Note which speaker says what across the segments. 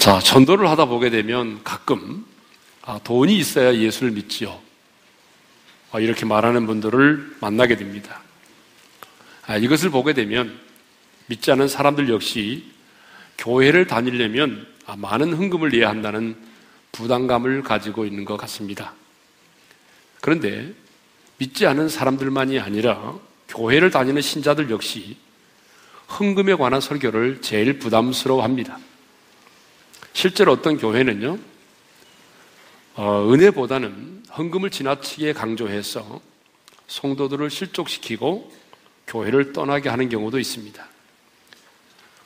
Speaker 1: 자, 전도를 하다 보게 되면 가끔 돈이 있어야 예수를 믿지요, 이렇게 말하는 분들을 만나게 됩니다. 이것을 보게 되면 믿지 않은 사람들 역시 교회를 다니려면 많은 헌금을 내야 한다는 부담감을 가지고 있는 것 같습니다. 그런데 믿지 않은 사람들만이 아니라 교회를 다니는 신자들 역시 헌금에 관한 설교를 제일 부담스러워합니다. 실제로 어떤 교회는요, 은혜보다는 헌금을 지나치게 강조해서 성도들을 실족시키고 교회를 떠나게 하는 경우도 있습니다.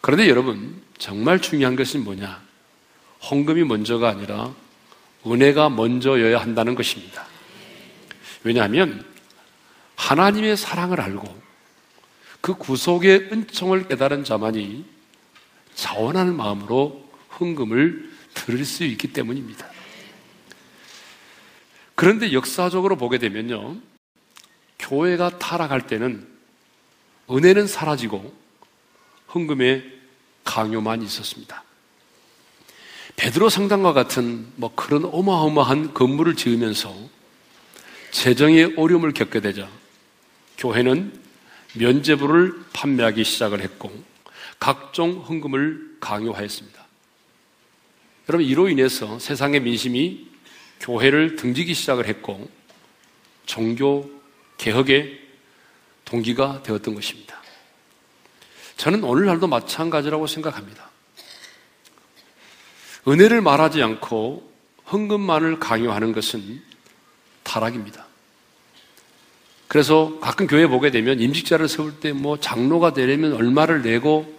Speaker 1: 그런데 여러분, 정말 중요한 것은 뭐냐? 헌금이 먼저가 아니라 은혜가 먼저여야 한다는 것입니다. 왜냐하면 하나님의 사랑을 알고 그 구속의 은총을 깨달은 자만이 자원하는 마음으로 헌금을 드릴 수 있기 때문입니다. 그런데 역사적으로 보게 되면요, 교회가 타락할 때는 은혜는 사라지고 헌금의 강요만 있었습니다. 베드로 성당과 같은 그런 어마어마한 건물을 지으면서 재정의 어려움을 겪게 되자 교회는 면죄부를 판매하기 시작을 했고 각종 헌금을 강요하였습니다. 여러분, 이로 인해서 세상의 민심이 교회를 등지기 시작을 했고 종교 개혁의 동기가 되었던 것입니다. 저는 오늘날도 마찬가지라고 생각합니다. 은혜를 말하지 않고 헌금만을 강요하는 것은 타락입니다. 그래서 가끔 교회 보게 되면 임직자를 세울 때 장로가 되려면 얼마를 내고,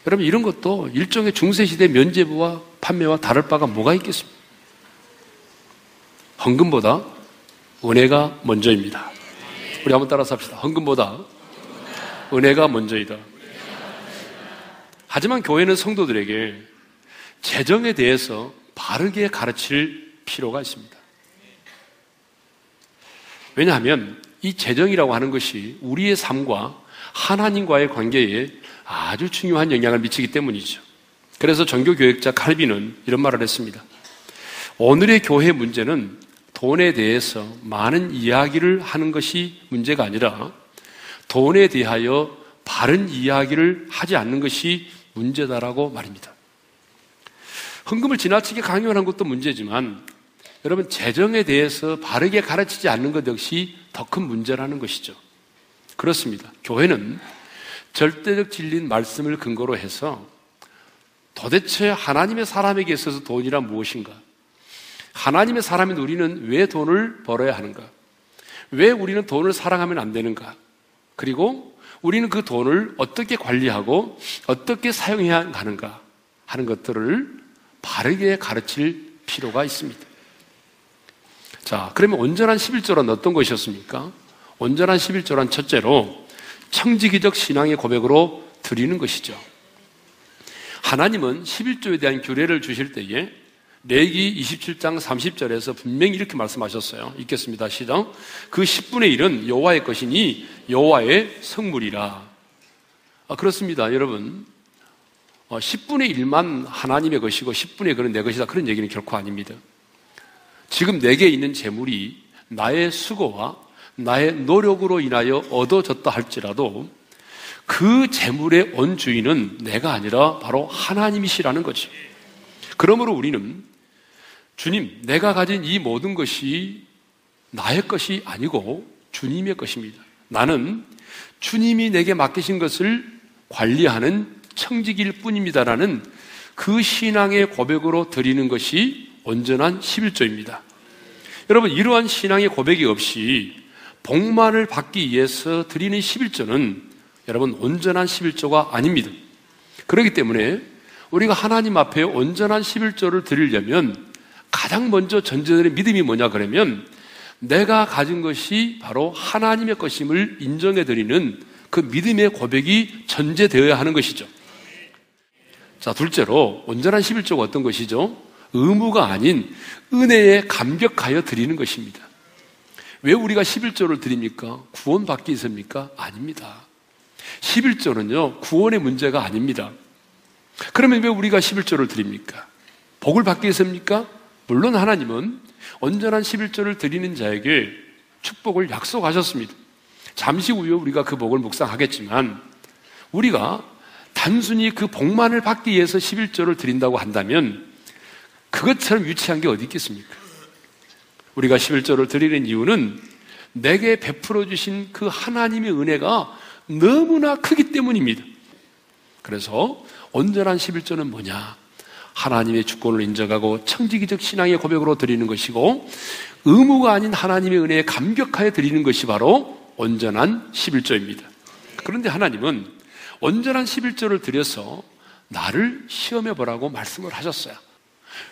Speaker 1: 여러분 이런 것도 일종의 중세시대 면죄부와 판매와 다를 바가 뭐가 있겠습니까? 헌금보다 은혜가 먼저입니다. 우리 한번 따라서 합시다. 헌금보다 은혜가 먼저이다. 하지만 교회는 성도들에게 재정에 대해서 바르게 가르칠 필요가 있습니다. 왜냐하면 이 재정이라고 하는 것이 우리의 삶과 하나님과의 관계에 아주 중요한 영향을 미치기 때문이죠. 그래서 종교교역자 칼빈은 이런 말을 했습니다. 오늘의 교회 문제는 돈에 대해서 많은 이야기를 하는 것이 문제가 아니라 돈에 대하여 바른 이야기를 하지 않는 것이 문제다라고 말입니다. 헌금을 지나치게 강요하는 것도 문제지만 여러분, 재정에 대해서 바르게 가르치지 않는 것 역시 더 큰 문제라는 것이죠. 그렇습니다. 교회는 절대적 진리인 말씀을 근거로 해서 도대체 하나님의 사람에게 있어서 돈이란 무엇인가? 하나님의 사람인 우리는 왜 돈을 벌어야 하는가? 왜 우리는 돈을 사랑하면 안 되는가? 그리고 우리는 그 돈을 어떻게 관리하고 어떻게 사용해야 하는가 하는 것들을 바르게 가르칠 필요가 있습니다. 자, 그러면 온전한 11조란 어떤 것이었습니까? 온전한 11조란 첫째로 청지기적 신앙의 고백으로 드리는 것이죠. 하나님은 11조에 대한 규례를 주실 때에 레위기 27장 30절에서 분명히 이렇게 말씀하셨어요. 읽겠습니다. 시작. 그 10분의 1은 여호와의 것이니 여호와의 성물이라. 그렇습니다. 여러분, 10분의 1만 하나님의 것이고 10분의 1은 내 것이다, 그런 얘기는 결코 아닙니다. 지금 내게 있는 재물이 나의 수고와 나의 노력으로 인하여 얻어졌다 할지라도 그 재물의 원주인은 내가 아니라 바로 하나님이시라는 거죠. 그러므로 우리는 주님, 내가 가진 이 모든 것이 나의 것이 아니고 주님의 것입니다. 나는 주님이 내게 맡기신 것을 관리하는 청지기일 뿐입니다라는 그 신앙의 고백으로 드리는 것이 온전한 11조입니다. 여러분, 이러한 신앙의 고백이 없이 복만을 받기 위해서 드리는 11조는 여러분 온전한 11조가 아닙니다. 그렇기 때문에 우리가 하나님 앞에 온전한 11조를 드리려면 가장 먼저 전제되는 믿음이 뭐냐 그러면 내가 가진 것이 바로 하나님의 것임을 인정해 드리는 그 믿음의 고백이 전제되어야 하는 것이죠. 자, 둘째로 온전한 11조가 어떤 것이죠? 의무가 아닌 은혜에 감격하여 드리는 것입니다. 왜 우리가 11조를 드립니까? 구원받기 위해서입니까? 아닙니다. 11조는요, 구원의 문제가 아닙니다. 그러면 왜 우리가 11조를 드립니까? 복을 받기 위해서입니까? 물론 하나님은 온전한 11조를 드리는 자에게 축복을 약속하셨습니다. 잠시 후에 우리가 그 복을 묵상하겠지만 우리가 단순히 그 복만을 받기 위해서 11조를 드린다고 한다면 그것처럼 유치한 게 어디 있겠습니까? 우리가 11조를 드리는 이유는 내게 베풀어 주신 그 하나님의 은혜가 너무나 크기 때문입니다. 그래서 온전한 11조는 뭐냐? 하나님의 주권을 인정하고 청지기적 신앙의 고백으로 드리는 것이고 의무가 아닌 하나님의 은혜에 감격하여 드리는 것이 바로 온전한 11조입니다. 그런데 하나님은 온전한 11조를 드려서 나를 시험해 보라고 말씀을 하셨어요.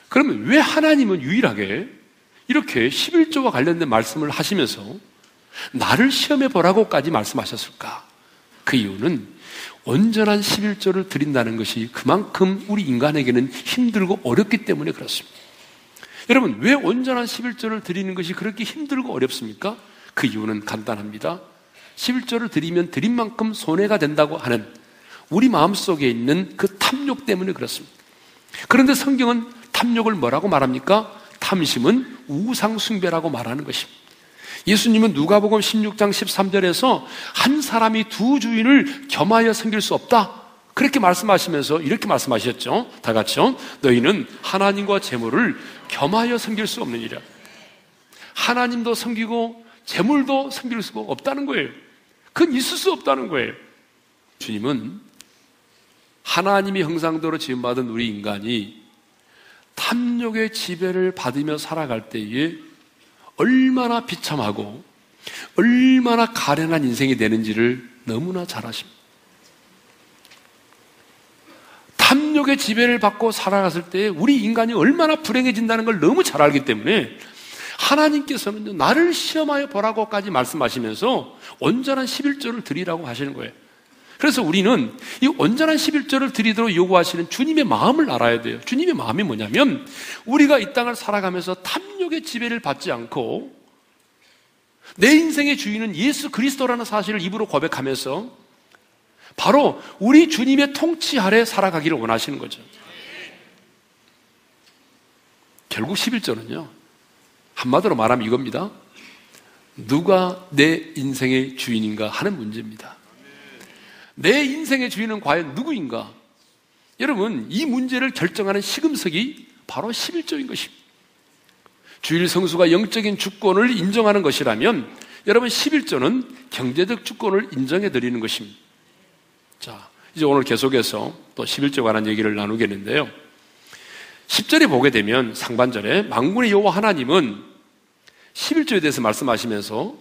Speaker 1: 그러면 왜 하나님은 유일하게 이렇게 11조와 관련된 말씀을 하시면서 나를 시험해 보라고까지 말씀하셨을까? 그 이유는 온전한 11조를 드린다는 것이 그만큼 우리 인간에게는 힘들고 어렵기 때문에 그렇습니다. 여러분, 왜 온전한 11조를 드리는 것이 그렇게 힘들고 어렵습니까? 그 이유는 간단합니다. 11조를 드리면 드린 만큼 손해가 된다고 하는 우리 마음속에 있는 그 탐욕 때문에 그렇습니다. 그런데 성경은 탐욕을 뭐라고 말합니까? 탐심은 우상숭배라고 말하는 것입니다. 예수님은 누가복음 16장 13절에서 한 사람이 두 주인을 겸하여 섬길 수 없다, 그렇게 말씀하시면서 이렇게 말씀하셨죠. 다 같이요. 너희는 하나님과 재물을 겸하여 섬길 수 없느니라. 하나님도 섬기고 재물도 섬길 수가 없다는 거예요. 그건 있을 수 없다는 거예요. 주님은 하나님의 형상대로 지음받은 우리 인간이 탐욕의 지배를 받으며 살아갈 때에 얼마나 비참하고 얼마나 가련한 인생이 되는지를 너무나 잘 아십니다. 탐욕의 지배를 받고 살아갔을 때 우리 인간이 얼마나 불행해진다는 걸 너무 잘 알기 때문에 하나님께서는 나를 시험하여 보라고까지 말씀하시면서 온전한 11조를 드리라고 하시는 거예요. 그래서 우리는 이 온전한 11조를 드리도록 요구하시는 주님의 마음을 알아야 돼요. 주님의 마음이 뭐냐면 우리가 이 땅을 살아가면서 탐욕의 지배를 받지 않고 내 인생의 주인은 예수 그리스도라는 사실을 입으로 고백하면서 바로 우리 주님의 통치 아래 살아가기를 원하시는 거죠. 결국 11조는요, 한마디로 말하면 이겁니다. 누가 내 인생의 주인인가 하는 문제입니다. 내 인생의 주인은 과연 누구인가? 여러분, 이 문제를 결정하는 시금석이 바로 11조인 것입니다. 주일 성수가 영적인 주권을 인정하는 것이라면 여러분 11조는 경제적 주권을 인정해 드리는 것입니다. 자, 이제 오늘 계속해서 또 11조에 관한 얘기를 나누겠는데요. 10절에 보게 되면 상반절에 만군의 여호와 하나님은 11조에 대해서 말씀하시면서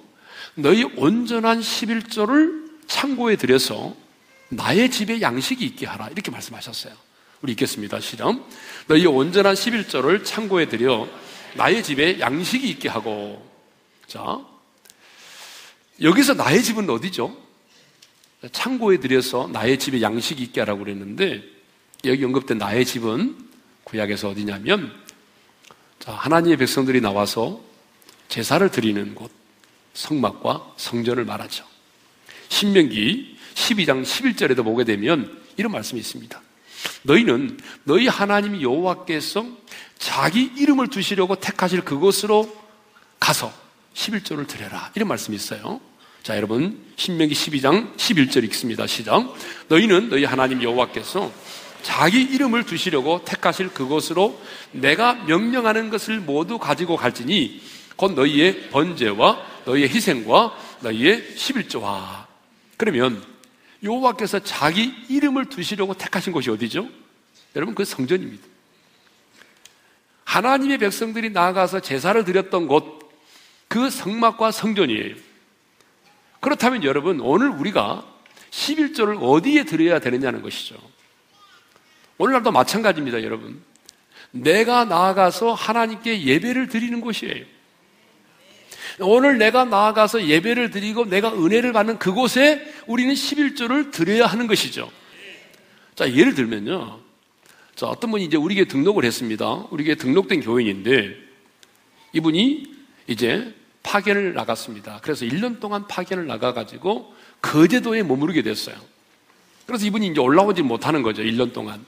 Speaker 1: 너희 온전한 11조를 창고에 들여서 나의 집에 양식이 있게 하라, 이렇게 말씀하셨어요. 우리 읽겠습니다. 시작. 너희 온전한 11조를 창고에 들여 나의 집에 양식이 있게 하고. 자, 여기서 나의 집은 어디죠? 창고에 들여서 나의 집에 양식이 있게 하라고 그랬는데 여기 언급된 나의 집은 구약에서 어디냐면, 자, 하나님의 백성들이 나와서 제사를 드리는 곳, 성막과 성전을 말하죠. 신명기 12장 11절에도 보게 되면 이런 말씀이 있습니다. 너희는 너희 하나님 여호와께서 자기 이름을 두시려고 택하실 그곳으로 가서 11조를 드려라, 이런 말씀이 있어요. 자, 여러분 신명기 12장 11절 읽습니다. 시작. 너희는 너희 하나님 여호와께서 자기 이름을 두시려고 택하실 그곳으로 내가 명령하는 것을 모두 가지고 갈지니 곧 너희의 번제와 너희의 희생과 너희의 11조와. 그러면 여호와께서 자기 이름을 두시려고 택하신 곳이 어디죠? 여러분, 그 성전입니다. 하나님의 백성들이 나아가서 제사를 드렸던 곳, 그 성막과 성전이에요. 그렇다면 여러분, 오늘 우리가 11조를 어디에 드려야 되느냐는 것이죠. 오늘날도 마찬가지입니다. 여러분, 내가 나아가서 하나님께 예배를 드리는 곳이에요. 오늘 내가 나아가서 예배를 드리고 내가 은혜를 받는 그곳에 우리는 11조를 드려야 하는 것이죠. 자, 예를 들면요, 자, 어떤 분이 이제 우리 교회 등록을 했습니다. 우리 교회 등록된 교인인데 이분이 이제 파견을 나갔습니다. 그래서 1년 동안 파견을 나가가지고 거제도에 머무르게 됐어요. 그래서 이분이 이제 올라오지 못하는 거죠. 1년 동안.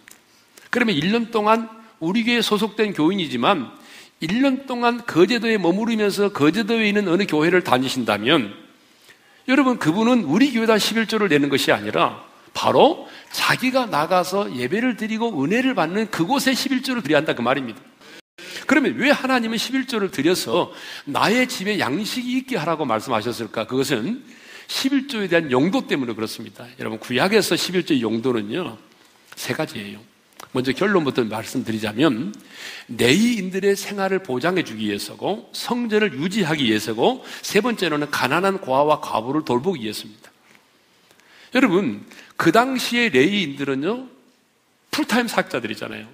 Speaker 1: 그러면 1년 동안 우리 교회에 소속된 교인이지만 1년 동안 거제도에 머무르면서 거제도에 있는 어느 교회를 다니신다면 여러분, 그분은 우리 교회다 11조를 내는 것이 아니라 바로 자기가 나가서 예배를 드리고 은혜를 받는 그곳에 11조를 드려야 한다, 그 말입니다. 그러면 왜 하나님은 11조를 드려서 나의 집에 양식이 있게 하라고 말씀하셨을까? 그것은 11조에 대한 용도 때문에 그렇습니다. 여러분, 구약에서 11조의 용도는요, 세 가지예요. 먼저 결론부터 말씀드리자면 내의인들의 생활을 보장해 주기 위해서고, 성전을 유지하기 위해서고, 세 번째로는 가난한 고아와 과부를 돌보기 위해서입니다. 여러분, 그 당시에 레위인들은요, 풀타임 사역자들이잖아요.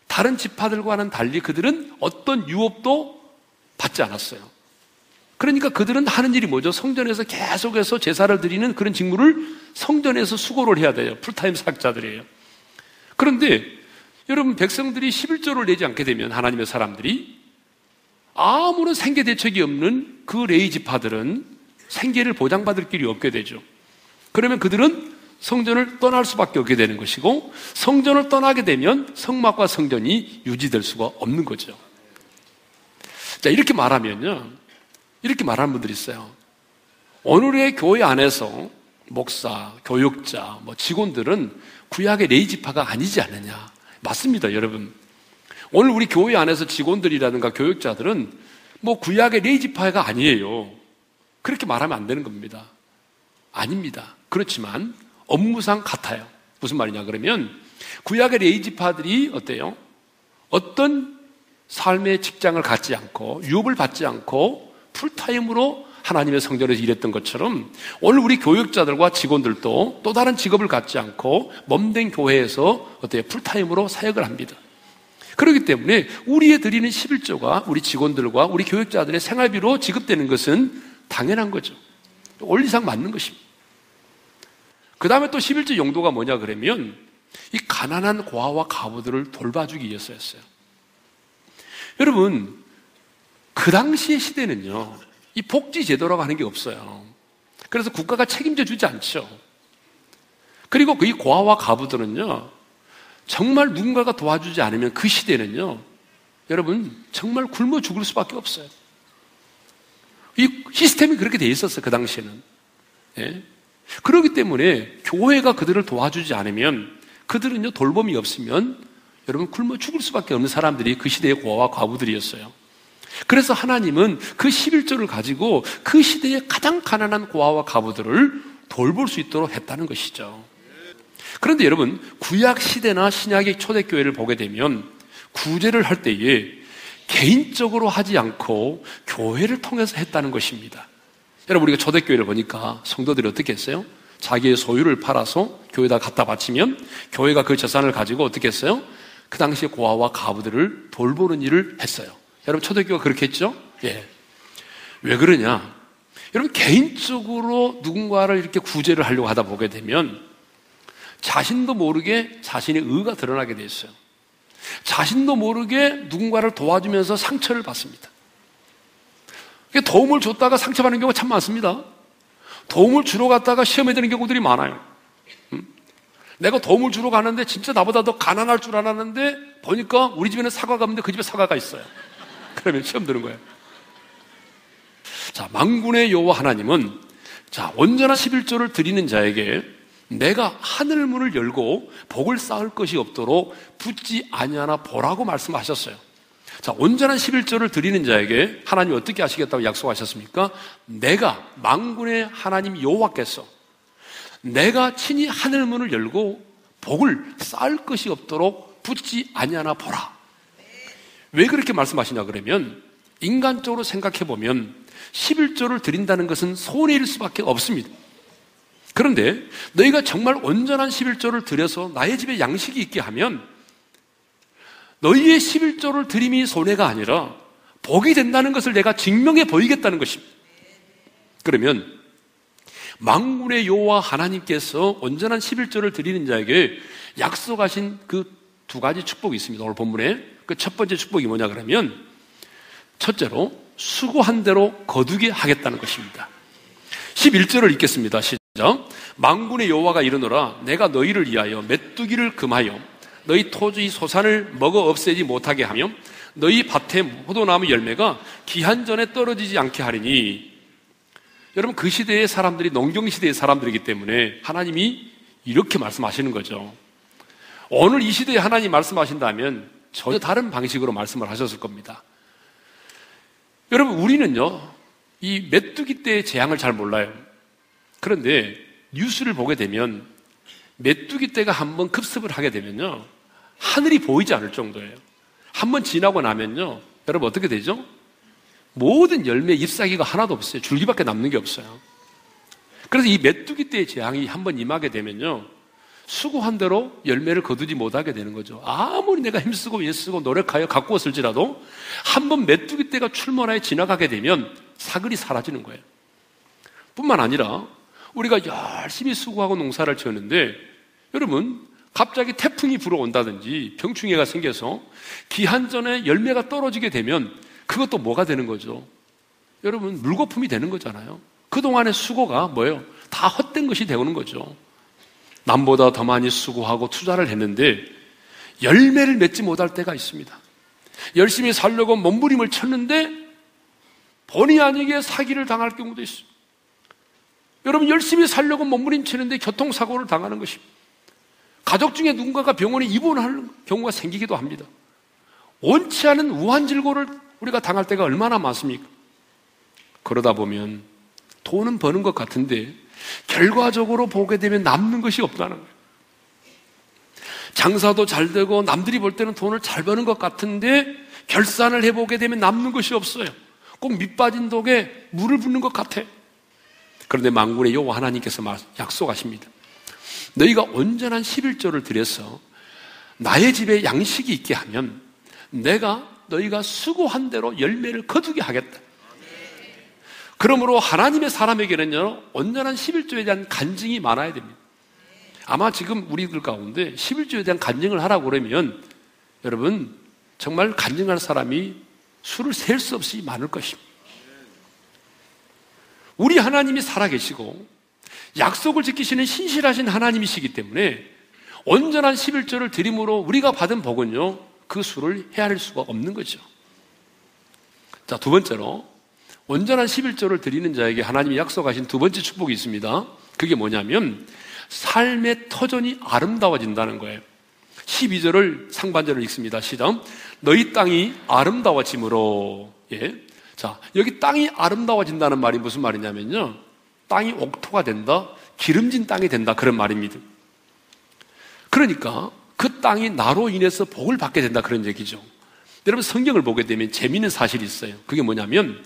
Speaker 1: 다른 지파들과는 달리 그들은 어떤 유업도 받지 않았어요. 그러니까 그들은 하는 일이 뭐죠? 성전에서 계속해서 제사를 드리는 그런 직무를 성전에서 수고를 해야 돼요. 풀타임 사역자들이에요. 그런데 여러분, 백성들이 11조를 내지 않게 되면 하나님의 사람들이 아무런 생계 대책이 없는 그 레위 지파들은 생계를 보장받을 길이 없게 되죠. 그러면 그들은 성전을 떠날 수밖에 없게 되는 것이고, 성전을 떠나게 되면 성막과 성전이 유지될 수가 없는 거죠. 자, 이렇게 말하면요, 이렇게 말하는 분들이 있어요. 오늘의 교회 안에서 목사, 교육자, 직원들은 구약의 레위 지파가 아니지 않느냐. 맞습니다, 여러분. 오늘 우리 교회 안에서 직원들이라든가 교육자들은 구약의 레위 지파가 아니에요. 그렇게 말하면 안 되는 겁니다. 아닙니다. 그렇지만 업무상 같아요. 무슨 말이냐 그러면 구약의 레위 지파들이 어때요? 어떤 삶의 직장을 갖지 않고 유업을 받지 않고 풀타임으로 하나님의 성전에서 일했던 것처럼 오늘 우리 교육자들과 직원들도 또 다른 직업을 갖지 않고 몸된 교회에서 어때요? 풀타임으로 사역을 합니다. 그렇기 때문에 우리에 드리는 11조가 우리 직원들과 우리 교육자들의 생활비로 지급되는 것은 당연한 거죠. 원리상 맞는 것입니다. 그 다음에 또 11조 용도가 뭐냐 그러면 이 가난한 고아와 과부들을 돌봐주기 위해서였어요. 여러분, 그 당시의 시대는요, 이 복지제도라고 하는 게 없어요. 그래서 국가가 책임져 주지 않죠. 그리고 이 고아와 과부들은요, 정말 누군가가 도와주지 않으면 그 시대는요, 여러분, 정말 굶어 죽을 수밖에 없어요. 이 시스템이 그렇게 돼 있었어요, 그 당시에는. 예? 그렇기 때문에 교회가 그들을 도와주지 않으면, 그들은요, 돌봄이 없으면 여러분 굶어 죽을 수밖에 없는 사람들이 그 시대의 고아와 과부들이었어요. 그래서 하나님은 그 11조를 가지고 그 시대의 가장 가난한 고아와 과부들을 돌볼 수 있도록 했다는 것이죠. 그런데 여러분, 구약 시대나 신약의 초대교회를 보게 되면 구제를 할 때에 개인적으로 하지 않고 교회를 통해서 했다는 것입니다. 여러분, 우리가 초대교회를 보니까 성도들이 어떻게 했어요? 자기의 소유를 팔아서 교회에다 갖다 바치면 교회가 그 재산을 가지고 어떻게 했어요? 그 당시에 고아와 과부들을 돌보는 일을 했어요. 여러분, 초대교회가 그렇게 했죠? 예. 왜 그러냐? 여러분, 개인적으로 누군가를 이렇게 구제를 하려고 하다 보게 되면 자신도 모르게 자신의 의가 드러나게 돼 있어요. 자신도 모르게 누군가를 도와주면서 상처를 받습니다. 도움을 줬다가 상처받는 경우가 참 많습니다. 도움을 주러 갔다가 시험에 드는 경우들이 많아요. 내가 도움을 주러 가는데 진짜 나보다 더 가난할 줄 알았는데 보니까 우리 집에는 사과가 없는데 그 집에 사과가 있어요. 그러면 시험 드는 거예요. 자, 만군의 여호와 하나님은 온전한 11조를 드리는 자에게 내가 하늘 문을 열고 복을 쌓을 것이 없도록 붙지 아니하나 보라고 말씀하셨어요. 자, 온전한 11조를 드리는 자에게 하나님이 어떻게 하시겠다고 약속하셨습니까? 내가 만군의 하나님 여호와께서 내가 친히 하늘 문을 열고 복을 쌓을 것이 없도록 붙지 아니하나 보라. 왜 그렇게 말씀하시냐 그러면 인간적으로 생각해 보면 11조를 드린다는 것은 손해일 수밖에 없습니다. 그런데 너희가 정말 온전한 11조를 드려서 나의 집에 양식이 있게 하면 너희의 11조를 드림이 손해가 아니라 복이 된다는 것을 내가 증명해 보이겠다는 것입니다. 그러면 만군의 여호와 하나님께서 온전한 11조를 드리는 자에게 약속하신 그 두 가지 축복이 있습니다. 오늘 본문에 그 첫 번째 축복이 뭐냐 그러면 첫째로 수고한 대로 거두게 하겠다는 것입니다. 11절을 읽겠습니다. 시작. 만군의 여호와가 이르노라 내가 너희를 위하여 메뚜기를 금하여 너희 토지 소산을 먹어 없애지 못하게 하며 너희 밭의 포도나무 열매가 기한 전에 떨어지지 않게 하리니. 여러분, 그 시대의 사람들이 농경시대의 사람들이기 때문에 하나님이 이렇게 말씀하시는 거죠. 오늘 이 시대에 하나님 말씀하신다면 전혀 다른 방식으로 말씀을 하셨을 겁니다. 여러분, 우리는요, 이 메뚜기 떼의 재앙을 잘 몰라요. 그런데 뉴스를 보게 되면 메뚜기 떼가 한번 급습을 하게 되면요, 하늘이 보이지 않을 정도예요. 한번 지나고 나면요, 여러분 어떻게 되죠? 모든 열매 잎사귀가 하나도 없어요. 줄기밖에 남는 게 없어요. 그래서 이 메뚜기 떼의 재앙이 한번 임하게 되면요, 수고한 대로 열매를 거두지 못하게 되는 거죠. 아무리 내가 힘쓰고 애쓰고 노력하여 가꾸었을지라도 한번 메뚜기 떼가 출몰하여 지나가게 되면 사글이 사라지는 거예요. 뿐만 아니라 우리가 열심히 수고하고 농사를 지었는데, 여러분, 갑자기 태풍이 불어온다든지 병충해가 생겨서 기한 전에 열매가 떨어지게 되면 그것도 뭐가 되는 거죠? 여러분, 물거품이 되는 거잖아요. 그동안의 수고가 뭐예요? 다 헛된 것이 되는 거죠. 남보다 더 많이 수고하고 투자를 했는데 열매를 맺지 못할 때가 있습니다. 열심히 살려고 몸부림을 쳤는데 본의 아니게 사기를 당할 경우도 있어요. 여러분, 열심히 살려고 몸부림치는데 교통사고를 당하는 것입니다. 가족 중에 누군가가 병원에 입원할 경우가 생기기도 합니다. 원치 않은 우환질고를 우리가 당할 때가 얼마나 많습니까? 그러다 보면 돈은 버는 것 같은데 결과적으로 보게 되면 남는 것이 없다는 거예요. 장사도 잘 되고 남들이 볼 때는 돈을 잘 버는 것 같은데 결산을 해보게 되면 남는 것이 없어요. 꼭 밑빠진 독에 물을 붓는 것 같아. 그런데 만군의 여호와 하나님께서 약속하십니다. 너희가 온전한 11조를 드려서 나의 집에 양식이 있게 하면 내가 너희가 수고한 대로 열매를 거두게 하겠다. 그러므로 하나님의 사람에게는요, 온전한 11조에 대한 간증이 많아야 됩니다. 아마 지금 우리들 가운데 11조에 대한 간증을 하라고 그러면 여러분, 정말 간증할 사람이 수를 셀 수 없이 많을 것입니다. 우리 하나님이 살아계시고 약속을 지키시는 신실하신 하나님이시기 때문에 온전한 11조를 드림으로 우리가 받은 복은요, 그 수를 헤아릴 수가 없는 거죠. 자, 두 번째로 온전한 11조를 드리는 자에게 하나님이 약속하신 두 번째 축복이 있습니다. 그게 뭐냐면 삶의 터전이 아름다워진다는 거예요. 12절을 상반절을 읽습니다. 시작. 너희 땅이 아름다워짐으로. 예. 자, 여기 땅이 아름다워진다는 말이 무슨 말이냐면요, 땅이 옥토가 된다, 기름진 땅이 된다, 그런 말입니다. 그러니까 그 땅이 나로 인해서 복을 받게 된다, 그런 얘기죠. 여러분, 성경을 보게 되면 재미있는 사실이 있어요. 그게 뭐냐면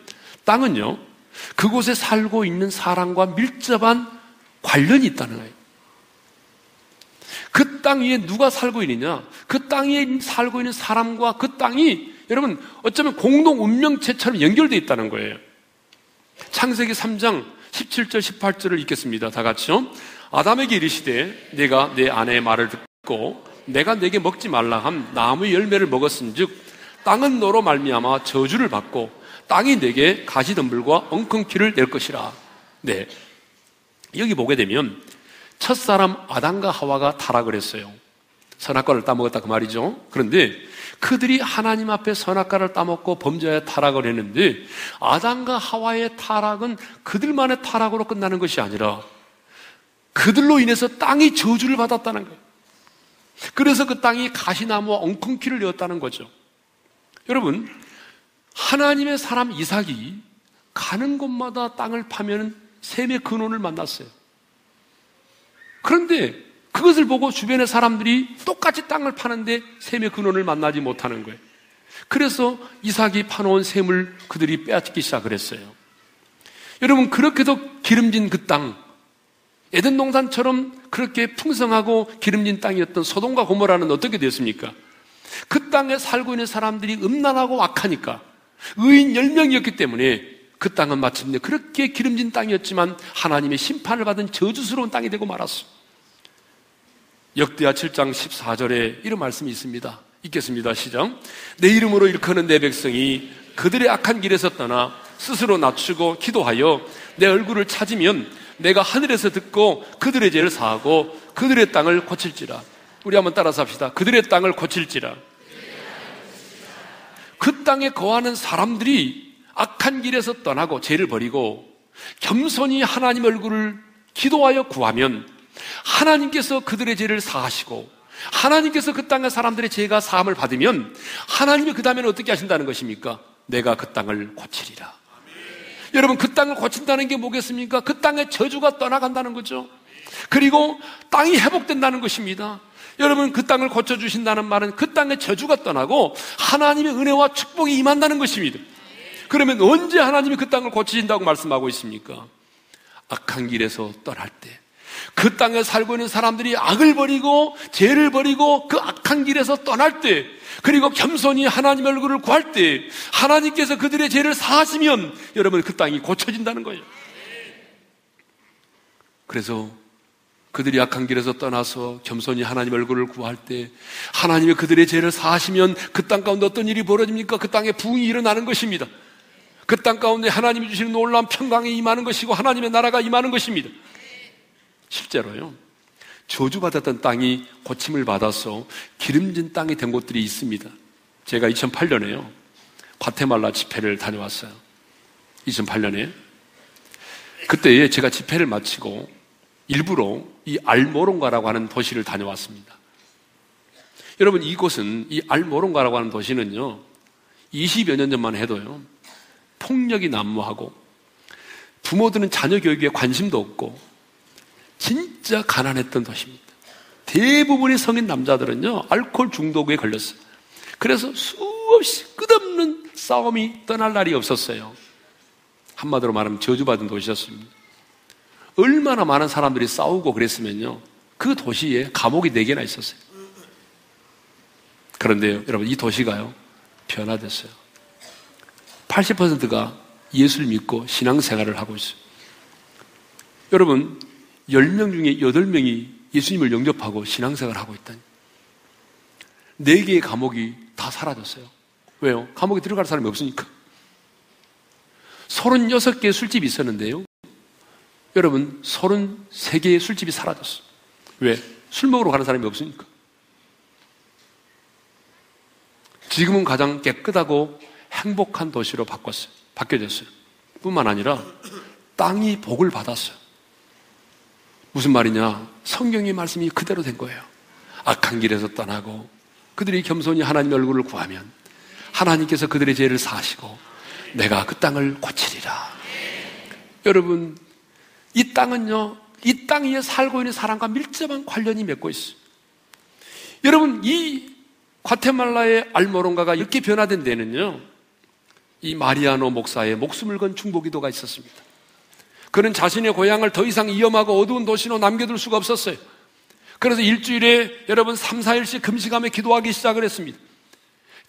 Speaker 1: 땅은요, 그곳에 살고 있는 사람과 밀접한 관련이 있다는 거예요. 그 땅 위에 누가 살고 있느냐, 그 땅에 살고 있는 사람과 그 땅이 여러분 어쩌면 공동 운명체처럼 연결되어 있다는 거예요. 창세기 3장 17절 18절을 읽겠습니다. 다 같이요. 아담에게 이르시되 내가 내 아내의 말을 듣고 내가 내게 먹지 말라 함 나무의 열매를 먹었은즉 땅은 너로 말미암아 저주를 받고 땅이 내게 가시덤불과 엉겅퀴를 낼 것이라. 네, 여기 보게 되면 첫사람 아담과 하와가 타락을 했어요. 선악과를 따먹었다, 그 말이죠. 그런데 그들이 하나님 앞에 선악과를 따먹고 범죄에 타락을 했는데 아담과 하와의 타락은 그들만의 타락으로 끝나는 것이 아니라 그들로 인해서 땅이 저주를 받았다는 거예요. 그래서 그 땅이 가시나무와 엉겅퀴를 내었다는 거죠. 여러분, 하나님의 사람 이삭이 가는 곳마다 땅을 파면 셈의 근원을 만났어요. 그런데 그것을 보고 주변의 사람들이 똑같이 땅을 파는데 셈의 근원을 만나지 못하는 거예요. 그래서 이삭이 파놓은 셈을 그들이 빼앗기 시작을 했어요. 여러분, 그렇게도 기름진 그 땅, 에덴 동산처럼 그렇게 풍성하고 기름진 땅이었던 소돔과 고모라는 어떻게 됐습니까? 그 땅에 살고 있는 사람들이 음란하고 악하니까 의인 10명이었기 때문에 그 땅은 마침내 그렇게 기름진 땅이었지만 하나님의 심판을 받은 저주스러운 땅이 되고 말았어요. 역대하 7장 14절에 이런 말씀이 있습니다. 읽겠습니다. 시작. 내 이름으로 일컫는 내 백성이 그들의 악한 길에서 떠나 스스로 낮추고 기도하여 내 얼굴을 찾으면 내가 하늘에서 듣고 그들의 죄를 사하고 그들의 땅을 고칠지라. 우리 한번 따라서 합시다. 그들의 땅을 고칠지라. 그 땅에 거하는 사람들이 악한 길에서 떠나고 죄를 버리고 겸손히 하나님 얼굴을 기도하여 구하면 하나님께서 그들의 죄를 사하시고 하나님께서 그 땅의 사람들의 죄가 사함을 받으면 하나님이 그 다음에는 어떻게 하신다는 것입니까? 내가 그 땅을 고치리라. 여러분, 그 땅을 고친다는 게 뭐겠습니까? 그 땅의 저주가 떠나간다는 거죠. 그리고 땅이 회복된다는 것입니다. 여러분, 그 땅을 고쳐주신다는 말은 그 땅의 저주가 떠나고 하나님의 은혜와 축복이 임한다는 것입니다. 그러면 언제 하나님이 그 땅을 고치신다고 말씀하고 있습니까? 악한 길에서 떠날 때, 그 땅에 살고 있는 사람들이 악을 버리고 죄를 버리고 그 악한 길에서 떠날 때, 그리고 겸손히 하나님 얼굴을 구할 때 하나님께서 그들의 죄를 사하시면 여러분, 그 땅이 고쳐진다는 거예요. 그래서 그들이 악한 길에서 떠나서 겸손히 하나님 얼굴을 구할 때 하나님이 그들의 죄를 사하시면 그 땅 가운데 어떤 일이 벌어집니까? 그 땅에 부흥이 일어나는 것입니다. 그 땅 가운데 하나님이 주시는 놀라운 평강이 임하는 것이고 하나님의 나라가 임하는 것입니다. 실제로요, 저주받았던 땅이 고침을 받아서 기름진 땅이 된 곳들이 있습니다. 제가 2008년에요 과테말라 집회를 다녀왔어요. 2008년에 그때 제가 집회를 마치고 일부러 이 알모론가라고 하는 도시를 다녀왔습니다. 여러분, 이곳은, 이 알모론가라고 하는 도시는요 20여 년 전만 해도요 폭력이 난무하고 부모들은 자녀 교육에 관심도 없고 진짜 가난했던 도시입니다. 대부분의 성인 남자들은요 알코올 중독에 걸렸어요. 그래서 수없이 끝없는 싸움이 떠날 날이 없었어요. 한마디로 말하면 저주받은 도시였습니다. 얼마나 많은 사람들이 싸우고 그랬으면요 그 도시에 감옥이 4개나 있었어요. 그런데요 여러분, 이 도시가요 변화됐어요. 80%가 예수를 믿고 신앙생활을 하고 있어요. 여러분, 10명 중에 8명이 예수님을 영접하고 신앙생활을 하고 있다니. 4개의 감옥이 다 사라졌어요. 왜요? 감옥에 들어갈 사람이 없으니까. 36개의 술집이 있었는데요 여러분, 33개의 술집이 사라졌어요. 왜? 술 먹으러 가는 사람이 없으니까. 지금은 가장 깨끗하고 행복한 도시로 바뀌어졌어요. 뿐만 아니라 땅이 복을 받았어요. 무슨 말이냐? 성경의 말씀이 그대로 된 거예요. 악한 길에서 떠나고 그들이 겸손히 하나님의 얼굴을 구하면 하나님께서 그들의 죄를 사하시고 내가 그 땅을 고치리라. 여러분, 이 땅은요, 이 땅 위에 살고 있는 사람과 밀접한 관련이 맺고 있어요. 여러분, 이 과테말라의 알모론가가 이렇게 변화된 데는요, 이 마리아노 목사의 목숨을 건 중보기도가 있었습니다. 그는 자신의 고향을 더 이상 위험하고 어두운 도시로 남겨둘 수가 없었어요. 그래서 일주일에 여러분 3, 4일씩 금식하며 기도하기 시작을 했습니다.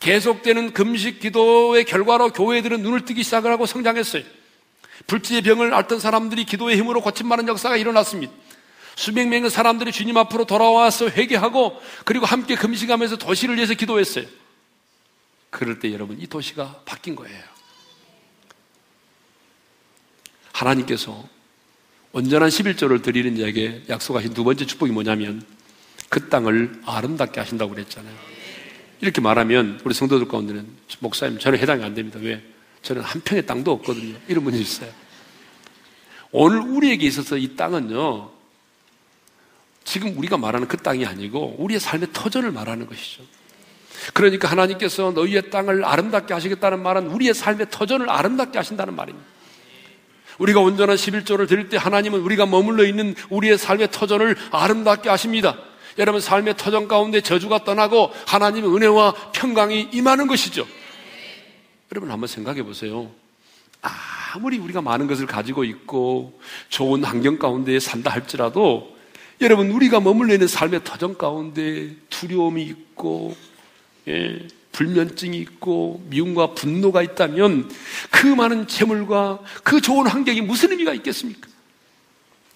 Speaker 1: 계속되는 금식 기도의 결과로 교회들은 눈을 뜨기 시작을 하고 성장했어요. 불치의 병을 앓던 사람들이 기도의 힘으로 고침받는 역사가 일어났습니다. 수백 명의 사람들이 주님 앞으로 돌아와서 회개하고 그리고 함께 금식하면서 도시를 위해서 기도했어요. 그럴 때 여러분, 이 도시가 바뀐 거예요. 하나님께서 온전한 11조를 드리는 자에게 약속하신 두 번째 축복이 뭐냐면 그 땅을 아름답게 하신다고 그랬잖아요. 이렇게 말하면 우리 성도들 가운데는 목사님, 저는 해당이 안 됩니다. 왜? 저는 한 평의 땅도 없거든요. 이런 분이 있어요. 오늘 우리에게 있어서 이 땅은요, 지금 우리가 말하는 그 땅이 아니고 우리의 삶의 터전을 말하는 것이죠. 그러니까 하나님께서 너희의 땅을 아름답게 하시겠다는 말은 우리의 삶의 터전을 아름답게 하신다는 말입니다. 우리가 온전한 11조를 드릴 때 하나님은 우리가 머물러 있는 우리의 삶의 터전을 아름답게 하십니다. 여러분, 삶의 터전 가운데 저주가 떠나고 하나님의 은혜와 평강이 임하는 것이죠. 여러분, 한번 생각해 보세요. 아무리 우리가 많은 것을 가지고 있고 좋은 환경 가운데 산다 할지라도 여러분, 우리가 머물러 있는 삶의 터전 가운데 두려움이 있고 불면증이 있고 미움과 분노가 있다면 그 많은 재물과 그 좋은 환경이 무슨 의미가 있겠습니까?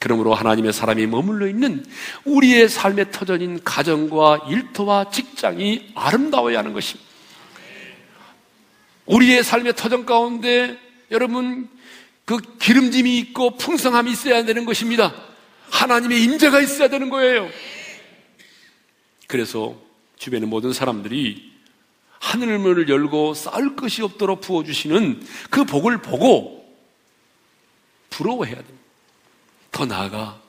Speaker 1: 그러므로 하나님의 사람이 머물러 있는 우리의 삶의 터전인 가정과 일터와 직장이 아름다워야 하는 것입니다. 우리의 삶의 터전 가운데 여러분, 그 기름짐이 있고 풍성함이 있어야 되는 것입니다. 하나님의 임재가 있어야 되는 거예요. 그래서 주변의 모든 사람들이 하늘문을 열고 쌓을 것이 없도록 부어주시는 그 복을 보고 부러워해야 됩니다. 더 나아가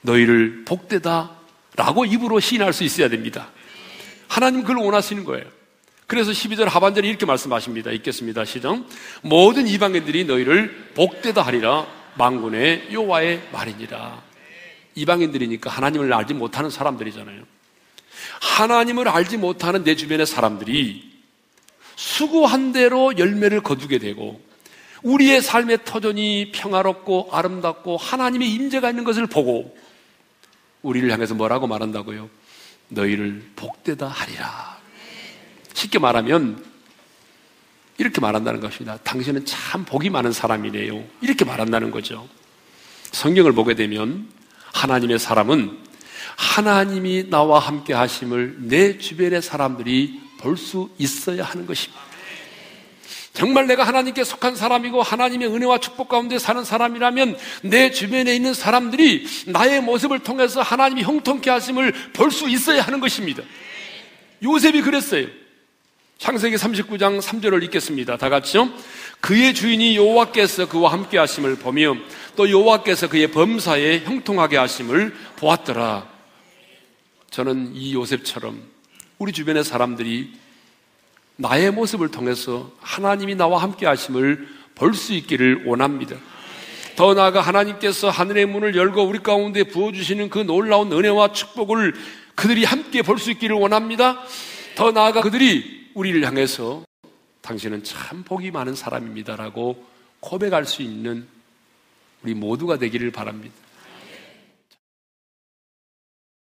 Speaker 1: 너희를 복되다 라고 입으로 시인할 수 있어야 됩니다. 하나님 그걸 원하시는 거예요. 그래서 12절 하반절에 이렇게 말씀하십니다. 읽겠습니다. 시작. 모든 이방인들이 너희를 복되다 하리라. 만군의 여호와의 말이니라. 이방인들이니까 하나님을 알지 못하는 사람들이잖아요. 하나님을 알지 못하는 내 주변의 사람들이 수고한 대로 열매를 거두게 되고 우리의 삶의 터전이 평화롭고 아름답고 하나님의 임재가 있는 것을 보고 우리를 향해서 뭐라고 말한다고요? 너희를 복되다 하리라. 쉽게 말하면 이렇게 말한다는 것입니다. 당신은 참 복이 많은 사람이네요. 이렇게 말한다는 거죠. 성경을 보게 되면 하나님의 사람은 하나님이 나와 함께 하심을 내 주변의 사람들이 볼 수 있어야 하는 것입니다. 정말 내가 하나님께 속한 사람이고 하나님의 은혜와 축복 가운데 사는 사람이라면 내 주변에 있는 사람들이 나의 모습을 통해서 하나님이 형통케 하심을 볼 수 있어야 하는 것입니다. 요셉이 그랬어요. 창세기 39장 3절을 읽겠습니다. 다 같이요. 그의 주인이 여호와께서 그와 함께 하심을 보며 또 여호와께서 그의 범사에 형통하게 하심을 보았더라. 저는 이 요셉처럼 우리 주변의 사람들이 나의 모습을 통해서 하나님이 나와 함께 하심을 볼 수 있기를 원합니다. 더 나아가 하나님께서 하늘의 문을 열고 우리 가운데 부어주시는 그 놀라운 은혜와 축복을 그들이 함께 볼 수 있기를 원합니다. 더 나아가 그들이 우리를 향해서 당신은 참 복이 많은 사람입니다라고 고백할 수 있는 우리 모두가 되기를 바랍니다.